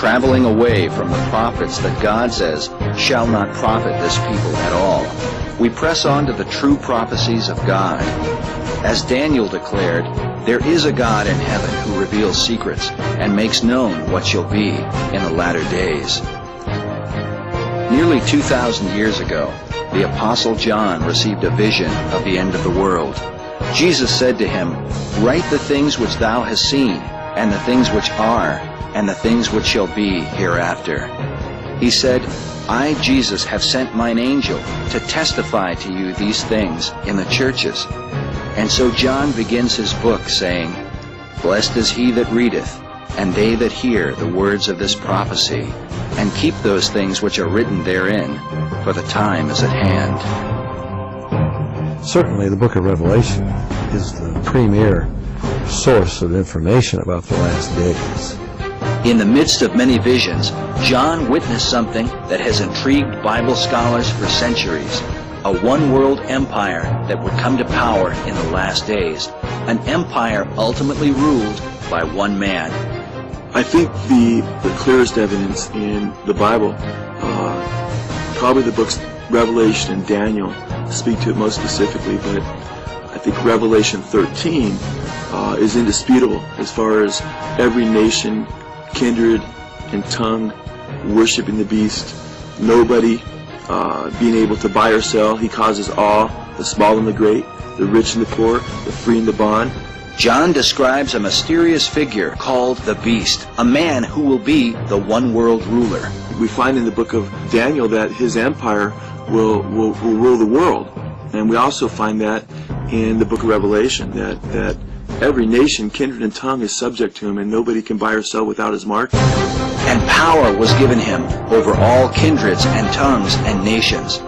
traveling away from the prophets that God says shall not profit this people at all. We press on to the true prophecies of God. As Daniel declared, there is a God in heaven who reveals secrets and makes known what shall be in the latter days. Nearly 2,000 years ago, the Apostle John received a vision of the end of the world. Jesus said to him, "Write the things which thou hast seen, and the things which are, and the things which shall be hereafter." He said, "I, Jesus, have sent mine angel to testify to you these things in the churches." And so John begins his book saying, "Blessed is he that readeth, and they that hear the words of this prophecy, and keep those things which are written therein, for the time is at hand." Certainly the book of Revelation is the premier source of information about the last days. In the midst of many visions, John witnessed something that has intrigued Bible scholars for centuries. A one-world empire that would come to power in the last days. An empire ultimately ruled by one man. I think the clearest evidence in the Bible, probably the books Revelation and Daniel speak to it most specifically, but I think Revelation 13 is indisputable as far as every nation, kindred, and tongue worshiping the beast. Nobody being able to buy or sell. He causes all, the small and the great, the rich and the poor, the free and the bond. John describes a mysterious figure called the Beast, a man who will be the one-world ruler. We find in the book of Daniel that his empire will rule the world. And we also find that in the book of Revelation, that every nation, kindred, and tongue is subject to him, and nobody can buy or sell without his mark. And power was given him over all kindreds and tongues and nations.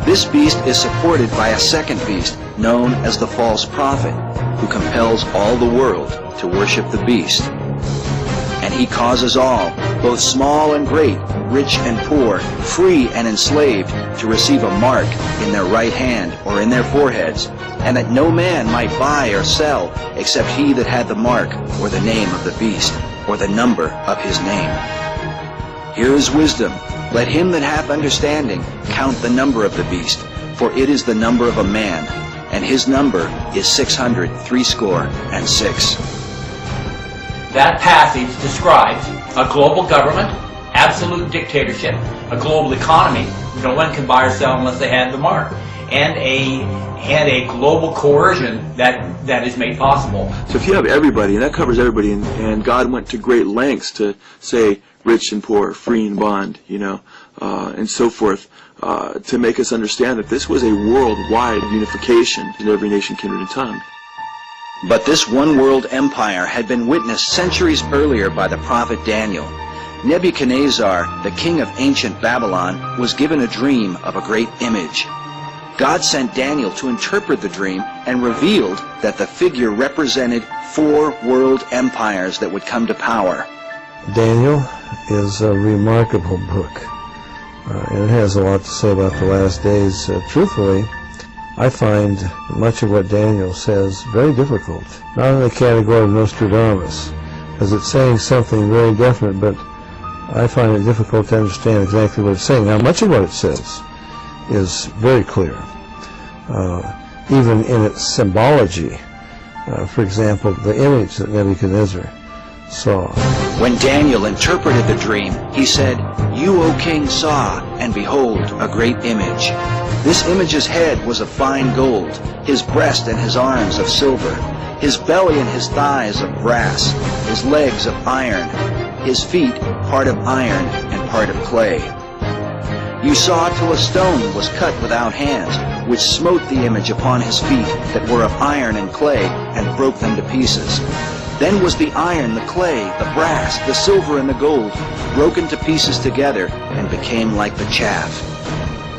This beast is supported by a second beast known as the false prophet, who compels all the world to worship the beast. And he causes all, both small and great, rich and poor, free and enslaved, to receive a mark in their right hand or in their foreheads, and that no man might buy or sell except he that had the mark or the name of the beast or the number of his name. Here is wisdom. Let him that hath understanding count the number of the beast, for it is the number of a man, and his number is 666. That passage describes a global government, absolute dictatorship, a global economy. No one can buy or sell unless they had the mark, and a global coercion that is made possible. So if you have everybody, and that covers everybody, and God went to great lengths to say rich and poor, free and bond, and so forth, to make us understand that this was a worldwide unification in every nation, kindred, and tongue. But this one-world empire had been witnessed centuries earlier by the prophet Daniel. Nebuchadnezzar, the king of ancient Babylon, was given a dream of a great image. God sent Daniel to interpret the dream and revealed that the figure represented 4 world empires that would come to power. Daniel is a remarkable book, and it has a lot to say about the last days. Truthfully, I find much of what Daniel says very difficult, not in the category of Nostradamus, as it's saying something very definite, but I find it difficult to understand exactly what it's saying. Now, much of what it says is very clear, even in its symbology. For example, the image that Nebuchadnezzar saw. When Daniel interpreted the dream, he said, "You, O king, saw, and behold, a great image. This image's head was of fine gold, his breast and his arms of silver, his belly and his thighs of brass, his legs of iron, his feet part of iron and part of clay. You saw till a stone was cut without hands, which smote the image upon his feet that were of iron and clay, and broke them to pieces. Then was the iron, the clay, the brass, the silver, and the gold broken to pieces together, and became like the chaff.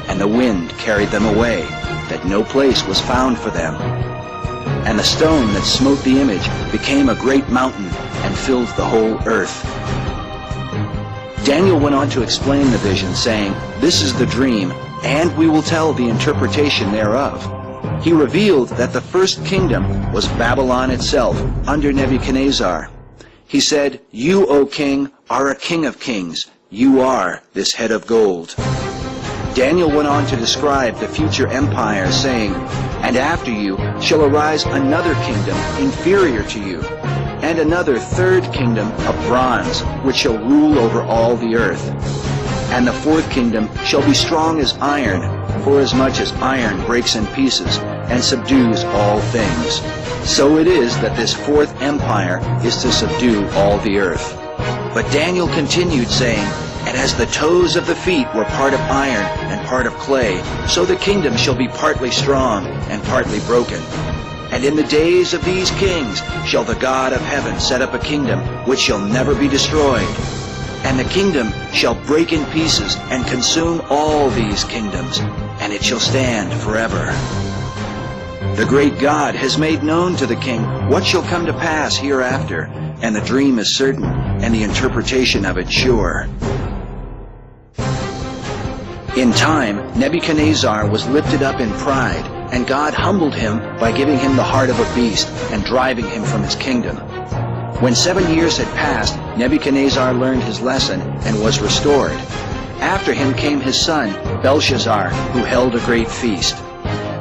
And the wind carried them away, that no place was found for them. And the stone that smote the image became a great mountain, and filled the whole earth." Daniel went on to explain the vision, saying, "This is the dream, and we will tell the interpretation thereof." He revealed that the first kingdom was Babylon itself, under Nebuchadnezzar. He said, "You, O king, are a king of kings. You are this head of gold." Daniel went on to describe the future empire, saying, "And after you shall arise another kingdom inferior to you, and another third kingdom of bronze, which shall rule over all the earth. And the fourth kingdom shall be strong as iron, forasmuch as iron breaks in pieces and subdues all things. So it is that this fourth empire is to subdue all the earth." But Daniel continued, saying, "And as the toes of the feet were part of iron and part of clay, so the kingdom shall be partly strong and partly broken. And in the days of these kings shall the God of heaven set up a kingdom which shall never be destroyed. And the kingdom shall break in pieces and consume all these kingdoms, and it shall stand forever. The great God has made known to the king what shall come to pass hereafter, and the dream is certain, and the interpretation of it sure." In time, Nebuchadnezzar was lifted up in pride, and God humbled him by giving him the heart of a beast and driving him from his kingdom. When 7 years had passed, Nebuchadnezzar learned his lesson and was restored. After him came his son, Belshazzar, who held a great feast.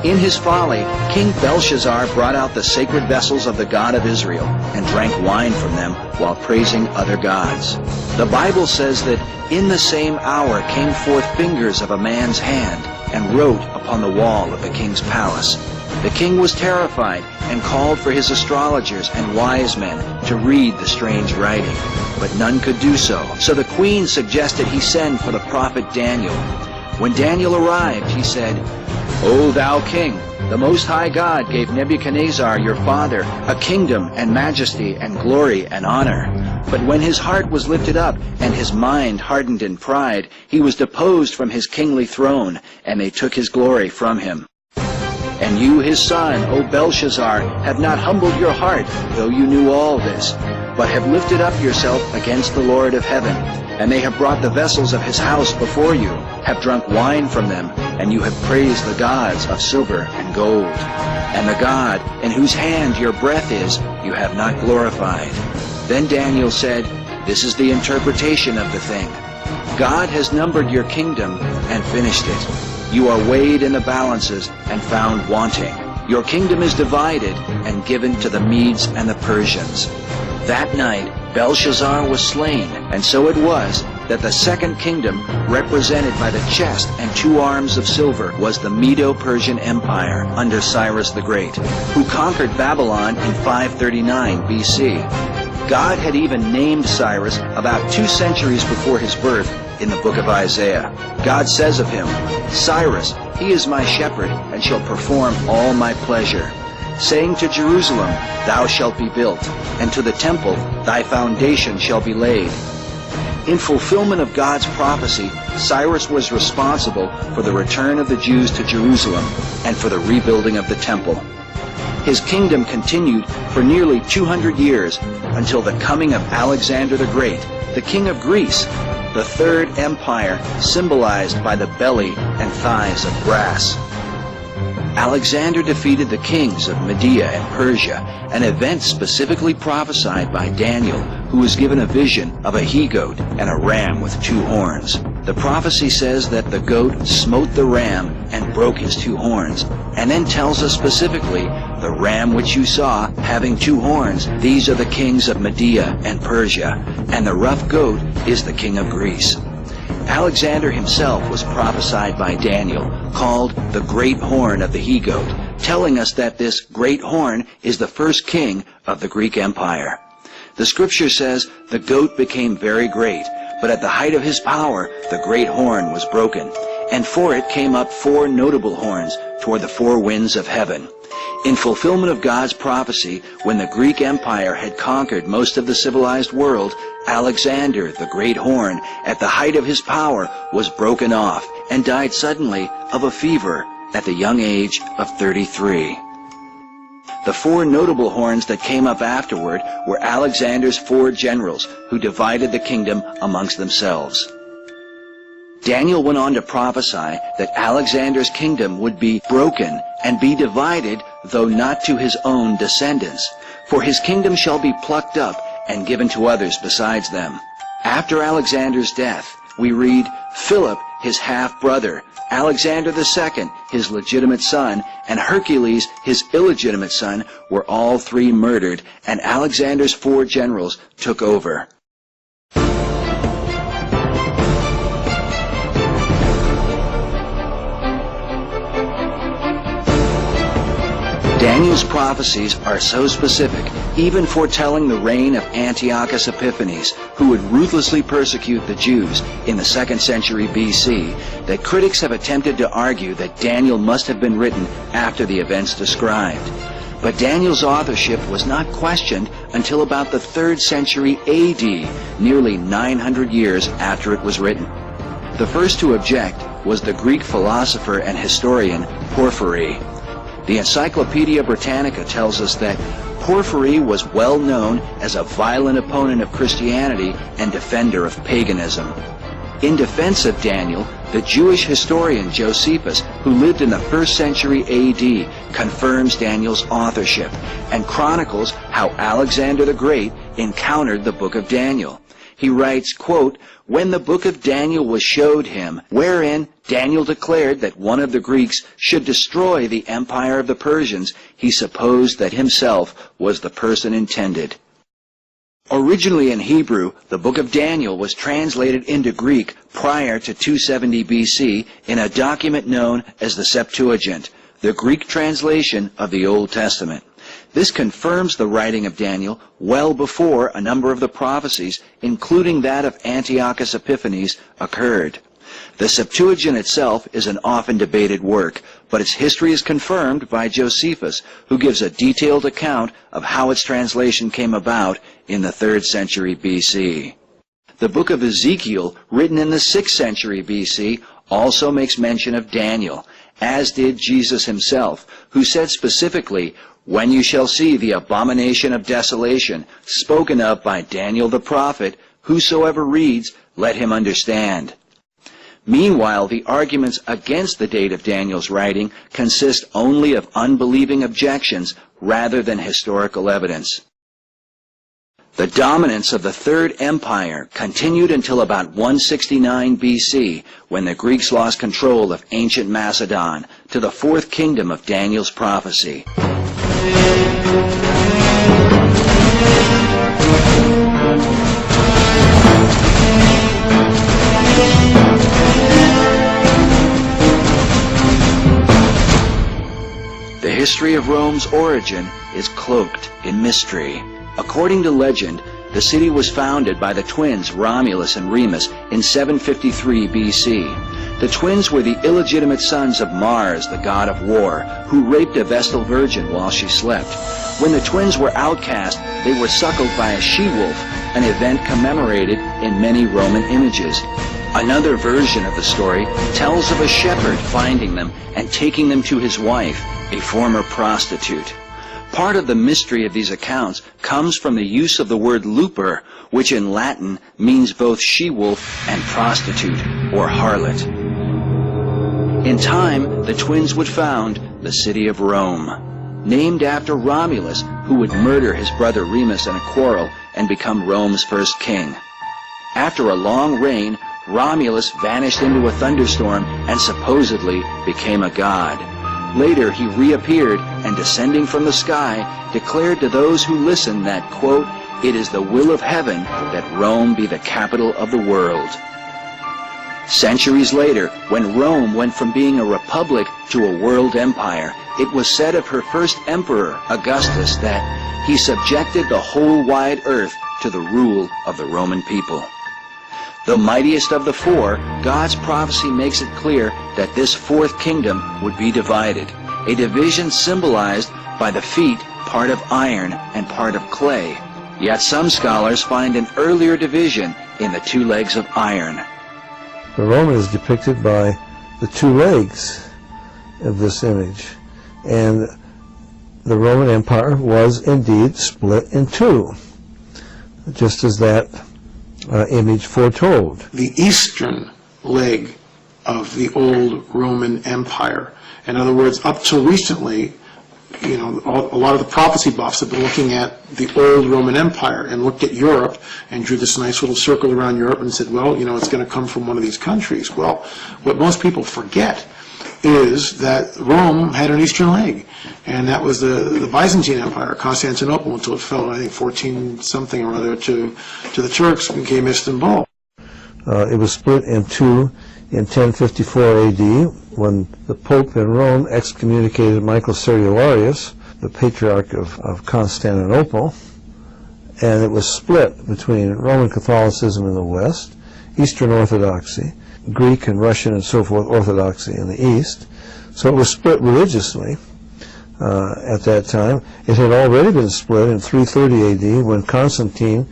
In his folly, King Belshazzar brought out the sacred vessels of the God of Israel and drank wine from them while praising other gods. The Bible says that in the same hour came forth fingers of a man's hand and wrote upon the wall of the king's palace. The king was terrified and called for his astrologers and wise men to read the strange writing, but none could do so. So the queen suggested he send for the prophet Daniel. When Daniel arrived, he said, "O thou king, the Most High God gave Nebuchadnezzar your father a kingdom and majesty and glory and honor. But when his heart was lifted up and his mind hardened in pride, he was deposed from his kingly throne, and they took his glory from him. And you, his son, O Belshazzar, have not humbled your heart, though you knew all this, but have lifted up yourself against the Lord of heaven. And they have brought the vessels of his house before you, have drunk wine from them, and you have praised the gods of silver and gold. And the God in whose hand your breath is, you have not glorified." Then Daniel said, "This is the interpretation of the thing. God has numbered your kingdom and finished it. You are weighed in the balances and found wanting. Your kingdom is divided and given to the Medes and the Persians." That night Belshazzar was slain, and so it was that the second kingdom, represented by the chest and 2 arms of silver, was the Medo-Persian Empire under Cyrus the Great, who conquered Babylon in 539 BC. God had even named Cyrus about 2 centuries before his birth in the book of Isaiah. God says of him, "Cyrus, he is my shepherd, and shall perform all my pleasure, saying to Jerusalem, thou shalt be built, and to the temple, thy foundation shall be laid." In fulfillment of God's prophecy, Cyrus was responsible for the return of the Jews to Jerusalem and for the rebuilding of the temple. His kingdom continued for nearly 200 years until the coming of Alexander the Great, the king of Greece, the third empire symbolized by the belly and thighs of brass. Alexander defeated the kings of Media and Persia, an event specifically prophesied by Daniel, who was given a vision of a he-goat and a ram with 2 horns. The prophecy says that the goat smote the ram and broke his 2 horns, and then tells us specifically, "The ram which you saw, having 2 horns, these are the kings of Media and Persia, and the rough goat is the king of Greece." Alexander himself was prophesied by Daniel, called the Great Horn of the he-goat, telling us that this great horn is the first king of the Greek Empire. The scripture says, "The goat became very great, but at the height of his power the great horn was broken, and for it came up 4 notable horns toward the 4 winds of heaven." In fulfillment of God's prophecy, when the Greek Empire had conquered most of the civilized world, Alexander, the Great Horn, at the height of his power, was broken off and died suddenly of a fever at the young age of 33. The 4 notable horns that came up afterward were Alexander's 4 generals, who divided the kingdom amongst themselves. Daniel went on to prophesy that Alexander's kingdom would be broken and be divided, though not to his own descendants. For his kingdom shall be plucked up and given to others besides them. After Alexander's death, we read, Philip, his half-brother, Alexander II, his legitimate son, and Hercules, his illegitimate son, were all three murdered, and Alexander's 4 generals took over. Daniel's prophecies are so specific, even foretelling the reign of Antiochus Epiphanes, who would ruthlessly persecute the Jews in the 2nd century BC, that critics have attempted to argue that Daniel must have been written after the events described. But Daniel's authorship was not questioned until about the 3rd century AD, nearly 900 years after it was written. The first to object was the Greek philosopher and historian Porphyry. The Encyclopedia Britannica tells us that Porphyry was well known as a violent opponent of Christianity and defender of paganism. In defense of Daniel, the Jewish historian Josephus, who lived in the 1st century AD, confirms Daniel's authorship and chronicles how Alexander the Great encountered the book of Daniel. He writes, quote, "When the book of Daniel was showed him, wherein Daniel declared that one of the Greeks should destroy the empire of the Persians, he supposed that himself was the person intended." Originally in Hebrew, the book of Daniel was translated into Greek prior to 270 BC in a document known as the Septuagint, the Greek translation of the Old Testament. This confirms the writing of Daniel well before a number of the prophecies, including that of Antiochus Epiphanes, occurred. The Septuagint itself is an often debated work, but its history is confirmed by Josephus, who gives a detailed account of how its translation came about in the 3rd century BC. The book of Ezekiel, written in the 6th century BC, also makes mention of Daniel, as did Jesus himself, who said specifically, "When you shall see the abomination of desolation, spoken of by Daniel the prophet, whosoever reads, let him understand." Meanwhile, the arguments against the date of Daniel's writing consist only of unbelieving objections rather than historical evidence. The dominance of the Third Empire continued until about 169 BC, when the Greeks lost control of ancient Macedon to the 4th kingdom of Daniel's prophecy. The history of Rome's origin is cloaked in mystery. According to legend, the city was founded by the twins Romulus and Remus in 753 BC. The twins were the illegitimate sons of Mars, the god of war, who raped a Vestal virgin while she slept. When the twins were outcast, they were suckled by a she-wolf, an event commemorated in many Roman images. Another version of the story tells of a shepherd finding them and taking them to his wife, a former prostitute. Part of the mystery of these accounts comes from the use of the word luper, which in Latin means both she-wolf and prostitute, or harlot. In time, the twins would found the city of Rome, named after Romulus, who would murder his brother Remus in a quarrel and become Rome's first king. After a long reign, Romulus vanished into a thunderstorm and supposedly became a god. Later he reappeared and, descending from the sky, declared to those who listened that, quote, "It is the will of heaven that Rome be the capital of the world." Centuries later, when Rome went from being a republic to a world empire, it was said of her first emperor, Augustus, that he subjected the whole wide earth to the rule of the Roman people. The mightiest of the four, God's prophecy makes it clear that this 4th kingdom would be divided, a division symbolized by the feet, part of iron and part of clay. Yet some scholars find an earlier division in the 2 legs of iron. The Roman is depicted by the 2 legs of this image, and the Roman Empire was indeed split in 2, just as that image foretold. The eastern leg of the old Roman Empire, in other words, up till recently, a lot of the prophecy buffs have been looking at the old Roman Empire and looked at Europe and drew this nice little circle around Europe and said, well, it's going to come from one of these countries. Well, what most people forget is that Rome had an eastern leg, and that was the Byzantine Empire, Constantinople, until it fell, I think, 14-something or other to the Turks and became Istanbul. It was split in two in 1054 AD when the Pope in Rome excommunicated Michael Cerularius, the Patriarch of Constantinople, and it was split between Roman Catholicism in the West, Eastern Orthodoxy, Greek and Russian and so forth Orthodoxy in the East. So it was split religiously at that time. It had already been split in 330 AD when Constantine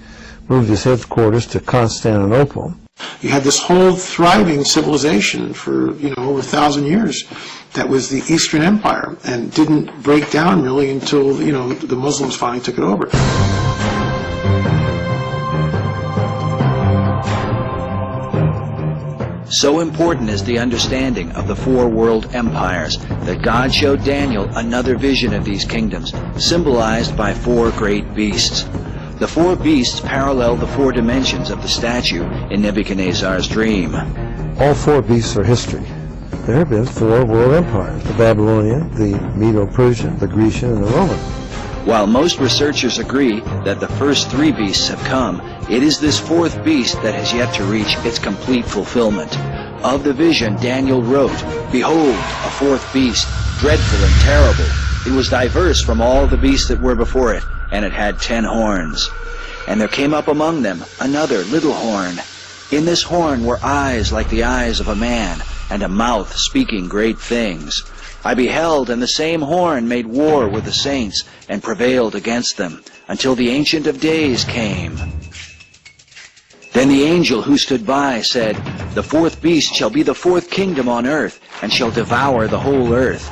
moved his headquarters to Constantinople. You had this whole thriving civilization for, over 1,000 years that was the Eastern Empire and didn't break down really until, the Muslims finally took it over. So important is the understanding of the four world empires that God showed Daniel another vision of these kingdoms, symbolized by four great beasts. The four beasts parallel the four dimensions of the statue in Nebuchadnezzar's dream. All four beasts are history. There have been four world empires: the Babylonian, the Medo-Persian, the Grecian, and the Roman. While most researchers agree that the first three beasts have come, it is this fourth beast that has yet to reach its complete fulfillment. Of the vision Daniel wrote, "Behold, a fourth beast, dreadful and terrible. It was diverse from all the beasts that were before it, and it had 10 horns. And there came up among them another little horn. In this horn were eyes like the eyes of a man, and a mouth speaking great things. I beheld, and the same horn made war with the saints, and prevailed against them, until the Ancient of Days came. Then the angel who stood by said, The fourth beast shall be the fourth kingdom on earth, and shall devour the whole earth.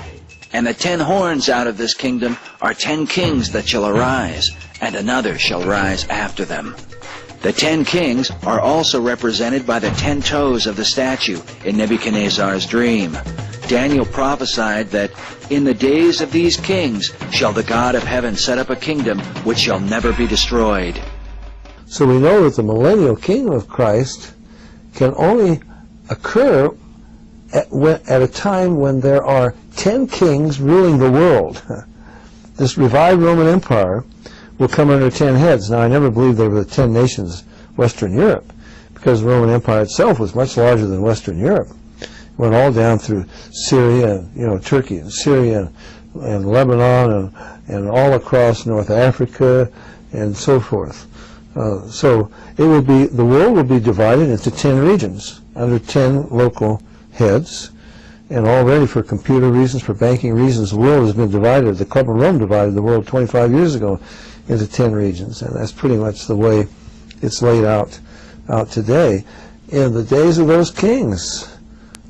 And the 10 horns out of this kingdom are 10 kings that shall arise, and another shall rise after them." The 10 kings are also represented by the 10 toes of the statue in Nebuchadnezzar's dream. Daniel prophesied that, "In the days of these kings shall the God of heaven set up a kingdom which shall never be destroyed." So we know that the millennial kingdom of Christ can only occur at a time when there are 10 kings ruling the world. This revived Roman Empire will come under 10 heads. Now, I never believed there were the 10 nations Western Europe, because the Roman Empire itself was much larger than Western Europe. It went all down through Syria, and Turkey and Syria and Lebanon and all across North Africa and so forth. So the world will be divided into 10 regions under 10 local heads, and already for computer reasons, for banking reasons, the world has been divided. The Club of Rome divided the world 25 years ago into 10 regions, and that's pretty much the way it's laid out today. In the days of those kings,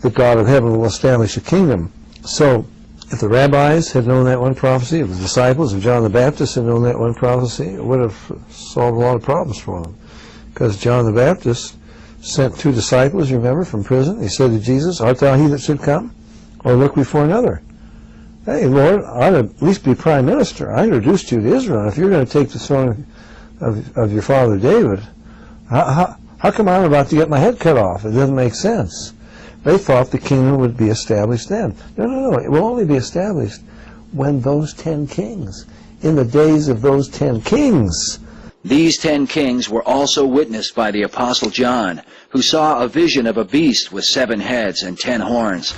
the God of heaven will establish a kingdom. So if the rabbis had known that one prophecy, if the disciples of John the Baptist had known that one prophecy, it would have solved a lot of problems for them. Because John the Baptist sent 2 disciples, remember, from prison. He said to Jesus, "Art thou he that should come, or look we for another?" Hey, Lord, I ought to at least be prime minister. I introduced you to Israel. If you're going to take the throne of your father David, how come I'm about to get my head cut off? It doesn't make sense. They thought the kingdom would be established then. No. It will only be established when those 10 kings, in the days of those 10 kings. These 10 kings were also witnessed by the Apostle John, who saw a vision of a beast with 7 heads and 10 horns.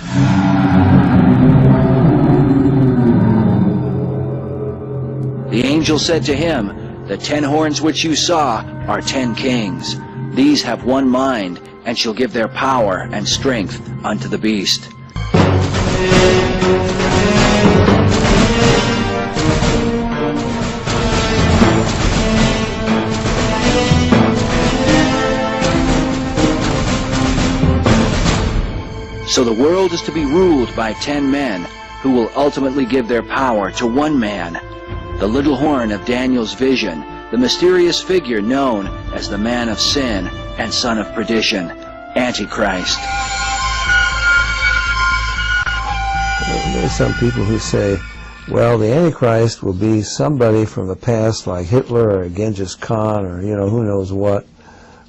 The angel said to him, "The 10 horns which you saw are 10 kings. These have one mind, and shall give their power and strength unto the beast." So the world is to be ruled by 10 men, who will ultimately give their power to one man, the little horn of Daniel's vision, the mysterious figure known as the man of sin and son of perdition, Antichrist. There are some people who say well, the Antichrist will be somebody from the past like Hitler or Genghis Khan or, who knows what,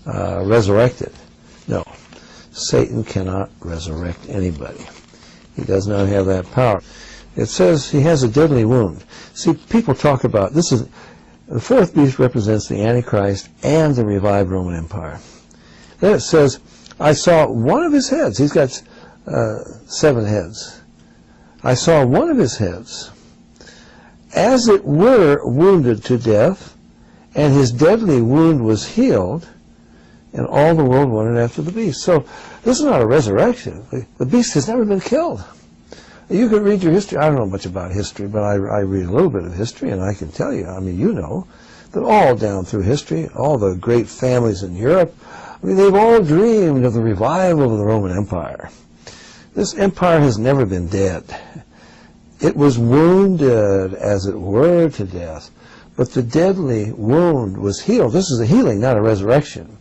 resurrected. No, Satan cannot resurrect anybody. He does not have that power. It says he has a deadly wound. See, people talk about, the fourth beast represents the Antichrist and the revived Roman Empire. Then it says, I saw one of his heads. He's got 7 heads. I saw one of his heads, as it were, wounded to death, and his deadly wound was healed, and all the world wondered after the beast. So this is not a resurrection. The beast has never been killed. You can read your history. I don't know much about history, but I read a little bit of history, and I can tell you, that all down through history, all the great families in Europe, they've all dreamed of the revival of the Roman Empire. This empire has never been dead. It was wounded, as it were, to death, but the deadly wound was healed. This is a healing, not a resurrection.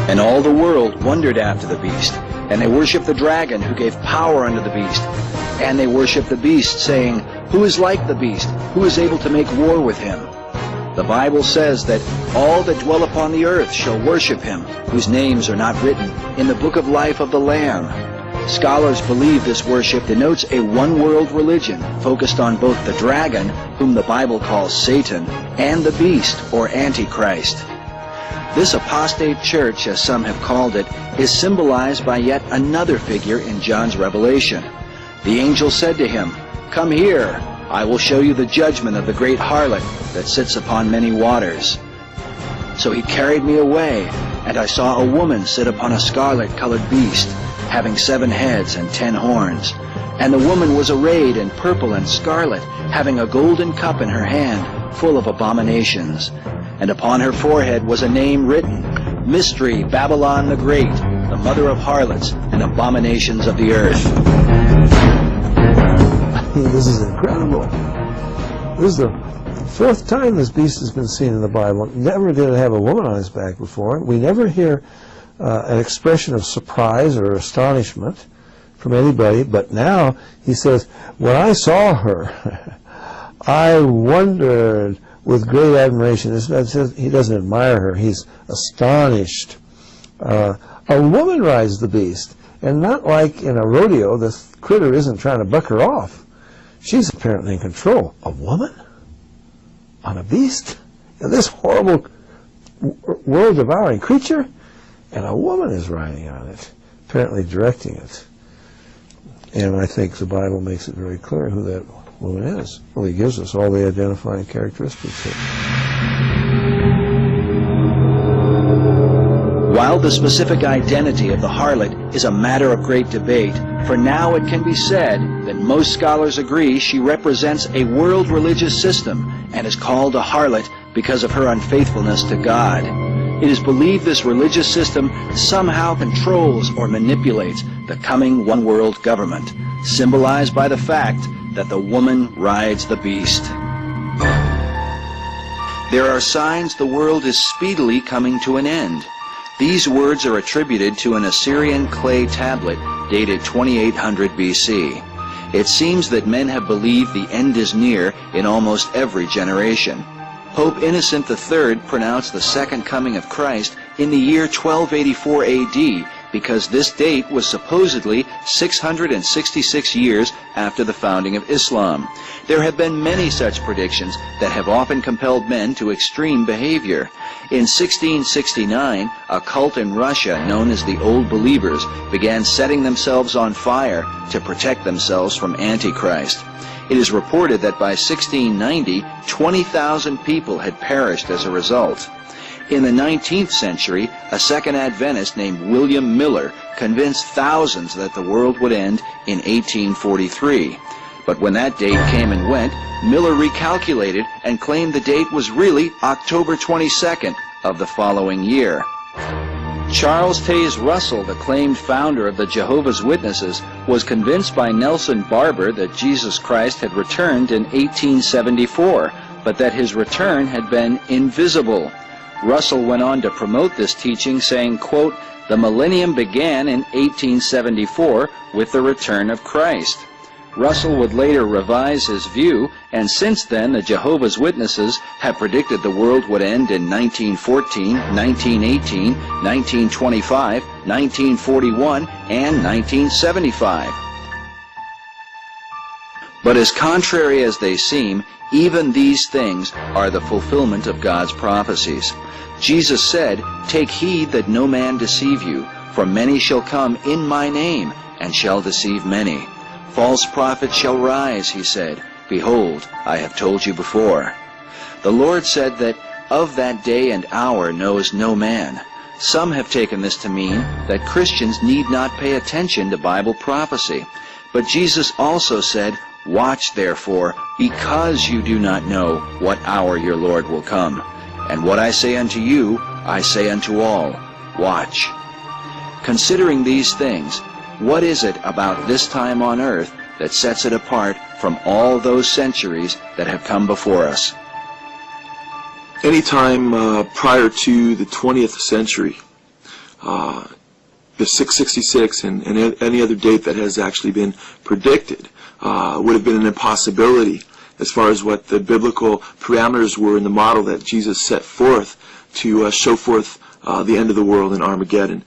And all the world wondered after the beast, and they worshipped the dragon who gave power unto the beast. And they worshipped the beast, saying, Who is like the beast? Who is able to make war with him? The Bible says that all that dwell upon the earth shall worship him, whose names are not written in the book of life of the Lamb. Scholars believe this worship denotes a one-world religion focused on both the dragon, whom the Bible calls Satan, and the beast, or Antichrist. This apostate church, as some have called it, is symbolized by yet another figure in John's Revelation. The angel said to him, Come here, I will show you the judgment of the great harlot that sits upon many waters. So he carried me away, and I saw a woman sit upon a scarlet-colored beast, having 7 heads and 10 horns. And the woman was arrayed in purple and scarlet, having a golden cup in her hand, full of abominations. And upon her forehead was a name written, Mystery, Babylon the Great, the mother of harlots and abominations of the earth. This is incredible. This is the 4th time this beast has been seen in the Bible. Never did it have a woman on his back before. We never hear an expression of surprise or astonishment from anybody, but now he says, when I saw her, I wondered with great admiration. He doesn't admire her, he's astonished. A woman rides the beast, and not like in a rodeo, the critter isn't trying to buck her off. She's apparently in control. A woman? On a beast? And this horrible world-devouring creature? And a woman is riding on it, apparently directing it. And I think the Bible makes it very clear who that woman is. Well, he gives us all the identifying characteristics. While the specific identity of the harlot is a matter of great debate, for now it can be said that most scholars agree she represents a world religious system and is called a harlot because of her unfaithfulness to God. It is believed this religious system somehow controls or manipulates the coming one-world government, symbolized by the fact that the woman rides the beast. There are signs the world is speedily coming to an end. These words are attributed to an Assyrian clay tablet dated 2800 BC. It seems that men have believed the end is near in almost every generation. Pope Innocent III pronounced the second coming of Christ in the year 1284 AD because this date was supposedly 666 years after the founding of Islam. There have been many such predictions that have often compelled men to extreme behavior. In 1669, a cult in Russia known as the Old Believers began setting themselves on fire to protect themselves from Antichrist. It is reported that by 1690, 20,000 people had perished as a result. In the 19th century, a second Adventist named William Miller convinced thousands that the world would end in 1843. But when that date came and went, Miller recalculated and claimed the date was really October 22nd of the following year. Charles Taze Russell, the claimed founder of the Jehovah's Witnesses, was convinced by Nelson Barber that Jesus Christ had returned in 1874, but that his return had been invisible. Russell went on to promote this teaching, saying, quote, "The millennium began in 1874 with the return of Christ." Russell would later revise his view, and since then the Jehovah's Witnesses have predicted the world would end in 1914, 1918, 1925, 1941, and 1975. But as contrary as they seem, even these things are the fulfillment of God's prophecies. Jesus said, "Take heed that no man deceive you, for many shall come in my name, and shall deceive many. False prophets shall rise," he said. "Behold, I have told you before." The Lord said that of that day and hour knows no man. Some have taken this to mean that Christians need not pay attention to Bible prophecy. But Jesus also said, "Watch therefore, because you do not know what hour your Lord will come. And what I say unto you, I say unto all, watch." Considering these things, what is it about this time on earth that sets it apart from all those centuries that have come before us? Any time prior to the 20th century, the 666 and any other date that has actually been predicted would have been an impossibility as far as what the biblical parameters were in the model that Jesus set forth to show forth the end of the world in Armageddon.